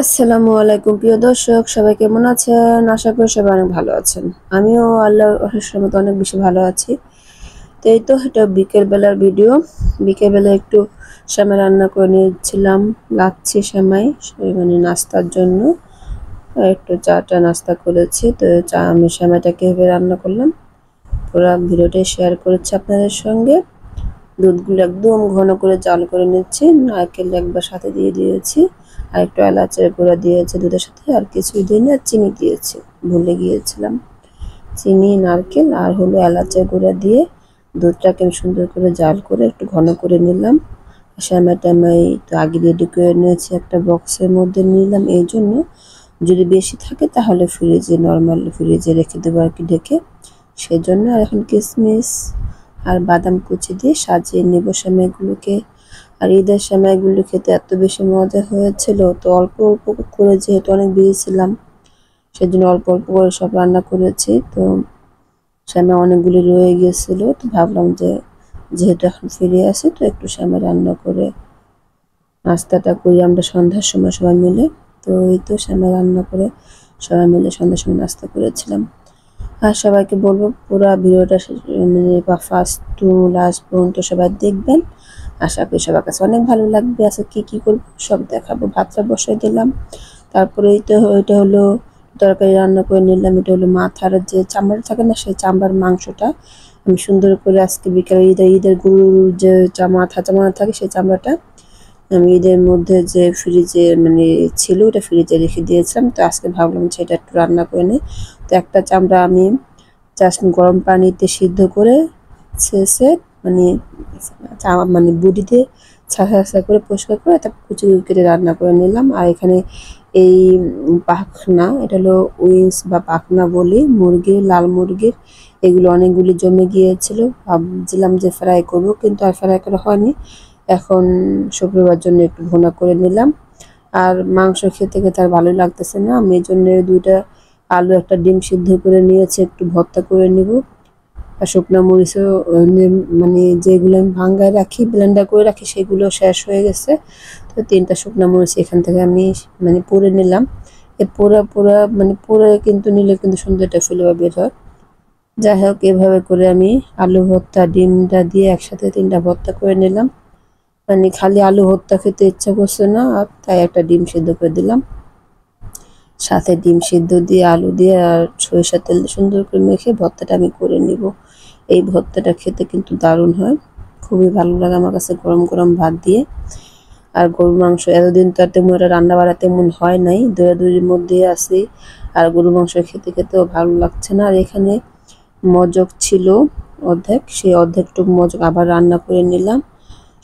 আসসালামু আলাইকুম প্রিয় দর্শক, সবাই কেমন আছেন? আশা করি সবাই অনেক ভালো আছেন। আমিও আল্লাহর অশেষ রহমতে অনেক বেশি ভালো আছি। তো এই তো এটা বিকেল বেলার ভিডিও। বিকেল বেলা একটু সেমাই রান্না করে নিয়েছিলাম, লাচ্ছি সেমাই, মানে নাস্তার জন্য। একটু চাটা নাস্তা করেছি। তো আমি সেমাইটা কিভাবে রান্না করলাম পুরো ভিডিওটাই শেয়ার করেছি আপনাদের সঙ্গে। দুধগুলো একদম ঘন করে জাল করে নিচ্ছি, নারকেল একবার সাথে দিয়ে দিয়েছি, আর একটু এলাচের গুঁড়া দিয়েছি দুধের সাথে, আর কিছুই দিইনি, আর চিনি দিয়েছি, ভুলে গিয়েছিলাম। চিনি, নারকেল আর হলো এলাচের গুঁড়া দিয়ে দুধটাকে সুন্দর করে জাল করে একটু ঘন করে নিলাম। সেমাইটা আমি তো আগে রেডি করে নিয়েছি, একটা বক্সের মধ্যে নিলাম। এই জন্য যদি বেশি থাকে তাহলে নর্মাল ফ্রিজে রেখে দেবো আর কি ঢেকে, সেজন্য। আর এখন কিশমিশ আর বাদাম কুচি দিয়ে সাজিয়ে নেব সেমাইগুলোকে। আর ঈদের সেমাইগুলো খেতে এত বেশি মজা হয়েছিল, তো অল্প অল্প করে, যেহেতু অনেক বেশি ছিলাম সেজন্য অল্প অল্প করে সব রান্না করেছি। তো সেমাই অনেকগুলি রয়ে গিয়েছিল, তো ভাবলাম যে যেহেতু এখন ফিরে আসি তো একটু সেমাই রান্না করে নাস্তাটা করি আমরা সন্ধ্যার সময় সবাই মিলে। তো এই তো সেমাই রান্না করে সবাই মিলে সন্ধ্যার সময় নাস্তা করেছিলাম। আর সবাইকে বলবো পুরো ভিডিওটা মানে ফার্স্ট টু লাস্ট পর্যন্ত সবাই দেখবেন। আশা করি সবার কাছে অনেক ভালো লাগবে। আজকে কী করবো সব দেখাবো। ভাতটা বসাই দিলাম, তারপরে এটা হলো তরকারি রান্না করে নিলাম। এটা হলো মাথার যে চামড়া থাকে না, সেই চামড়ার মাংসটা আমি সুন্দর করে আজকে বিকেলে ঈদের গরুর যে মাথা চামড়া থাকে সেই চামড়াটা আমি ঈদের মধ্যে যে ফ্রিজে মানে ছিল ওটা ফ্রিজে রেখে দিয়েছিলাম। তো আজকে ভাবলাম সেটা একটু রান্না করে নিই। তো একটা চামড়া আমি জাস্ট গরম পানিতে সিদ্ধ করে শেষে মানে মানে বডিতে ছাঁচা করে পরিষ্কার করে তারপর কুচি কেটে রান্না করে নিলাম। আর এখানে এই পাখনা, এটা হলো উইংস বা পাখনা বলি, মুরগির, লাল মুরগির, এগুলো অনেকগুলি জমে গিয়েছিল। ভাবছিলাম যে ফ্রাই করব, কিন্তু আর ফ্রাই করা হয়নি। এখন শুক্রবার জন্য একটু ভুনা করে নিলাম। আর মাংস খেতে খেতে আর ভালো লাগতেছে না, আমি এই জন্য দুইটা আলু, একটা ডিম সিদ্ধ করে নিয়েছি, একটু ভর্তা করে নিব। আর শুকনো মরিচও মানে যেগুলো আমি ভাঙ্গায় রাখি, ব্লেন্ডার করে রাখি, সেগুলো শেষ হয়ে গেছে। তো 3টা শুকনো মরিচ এখান থেকে আমি মানে পুড়ে নিলাম। এ পুরো কিন্তু নিলে কিন্তু সুন্দর একটা ফ্লেভার বের হয়। যাই হোক, এভাবে করে আমি আলু ভর্তা ডিমটা দিয়ে একসাথে 3টা ভর্তা করে নিলাম। মানে খালি আলু ভর্তা খেতে ইচ্ছা করছে না, আর তাই একটা ডিম সিদ্ধ করে দিলাম। সাথে ডিম সিদ্ধ দিয়ে আলু দিয়ে আর সরিষার তেল সুন্দর করে মেখে ভর্তাটা আমি করে নিব। এই ভর্তাটা খেতে কিন্তু দারুণ হয়, খুবই ভালো লাগে আমার কাছে গরম গরম ভাত দিয়ে। আর গরুর মাংস এতদিন তো আর তেমন একটা রান্না বাড়া তেমন হয় নাই, দৌড়াদৌড়ির মধ্যে আছি। আর গরুর মাংস খেতে খেতেও ভালো লাগছে না। আর এখানে মজক ছিল অর্ধেক, সেই অর্ধেকটুকু মজক আবার রান্না করে নিলাম,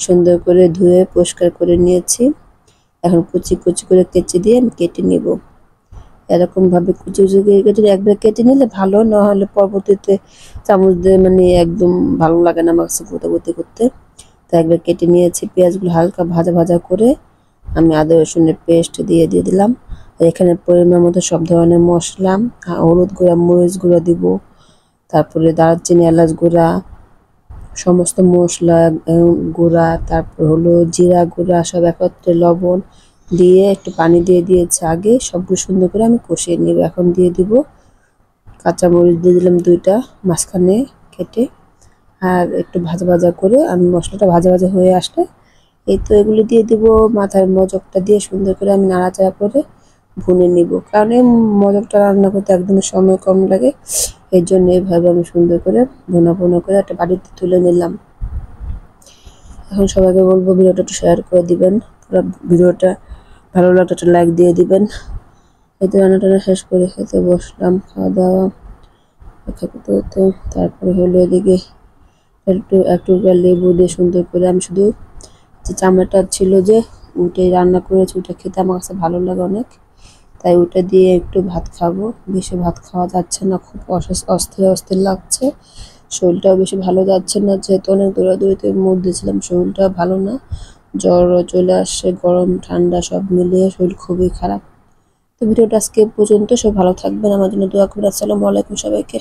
সুন্দর করে ধুয়ে পরিষ্কার করে নিয়েছি। এখন কুচি কুচি করে কেচি দিয়ে আমি কেটে নিব। এরকমভাবে কুচি কুচি করে কেটে একবার কেটে নিলে ভালো, না হলে পরবর্তীতে চামচ দিয়ে মানে একদম ভালো লাগে না আমার কাছে গোটাগুটি করতে। তাই একবার কেটে নিয়েছি। পেঁয়াজগুলো হালকা ভাজা ভাজা করে আমি আদা রসুনের পেস্ট দিয়ে দিলাম। আর এখানে পরিমাণ মতো সব ধরনের মশলা, হলুদ গুঁড়া, মরিচ গুঁড়া দিব, তারপরে দারচিনি, এলাচ গুঁড়া, সমস্ত মশলা গুঁড়া, তারপর হলো জিরা গুঁড়া, সব একত্রে লবণ দিয়ে একটু পানি দিয়ে দিয়েছি আগে। সবগুলো সুন্দর করে আমি কষিয়ে নেব। এখন দিয়ে দিব কাঁচামরিচ, দিয়ে দিলাম 2টা মাঝখানে কেটে। আর একটু ভাজা ভাজা করে আমি মশলাটা ভাজা ভাজা হয়ে আসলে এই তো এগুলো দিয়ে দিব। মাথার মজকটা দিয়ে সুন্দর করে আমি নাড়াচাড়া করে ভুনে নিব, কারণ এই মজকটা রান্না করতে একদমই সময় কম লাগে। এর জন্য এইভাবে আমি সুন্দর করে ভুনা করে একটা বাড়িতে তুলে নিলাম। এখন সবাইকে বলবো ভিডিওটা একটু শেয়ার করে দিবেন, পুরো ভিডিওটা ভালো লাগলে একটা লাইক দিয়ে দিবেন। এতে রান্নাটা শেষ করে খেতে বসলাম, খাওয়া দাওয়া করতে করতে। তারপরে হলো এদিকে একটু একটু লেবু দিয়ে সুন্দর করে আমি শুধু যে চামড়াটা ছিল যে ওটাই রান্না করেছি, ওটা খেতে আমার কাছে ভালো লাগে অনেক, তাই ওটা দিয়ে একটু ভাত খাবো। বেশি ভাত খাওয়া যাচ্ছে না, খুব অস্থির অস্থির লাগছে, শরীরটাও বেশি ভালো যাচ্ছে না, যেহেতু অনেক দৌড়াদৌড়িতে মধ্যে ছিলাম, শরীরটাও ভালো না, জ্বরও চলে আসছে, গরম ঠান্ডা সব মিলিয়ে শরীর খুবই খারাপ। তো ভিডিওটা আজকে পর্যন্ত, সব ভালো থাকবেন, আমার জন্য দোয়া করবেন। আসসালামু আলাইকুম সবাইকে।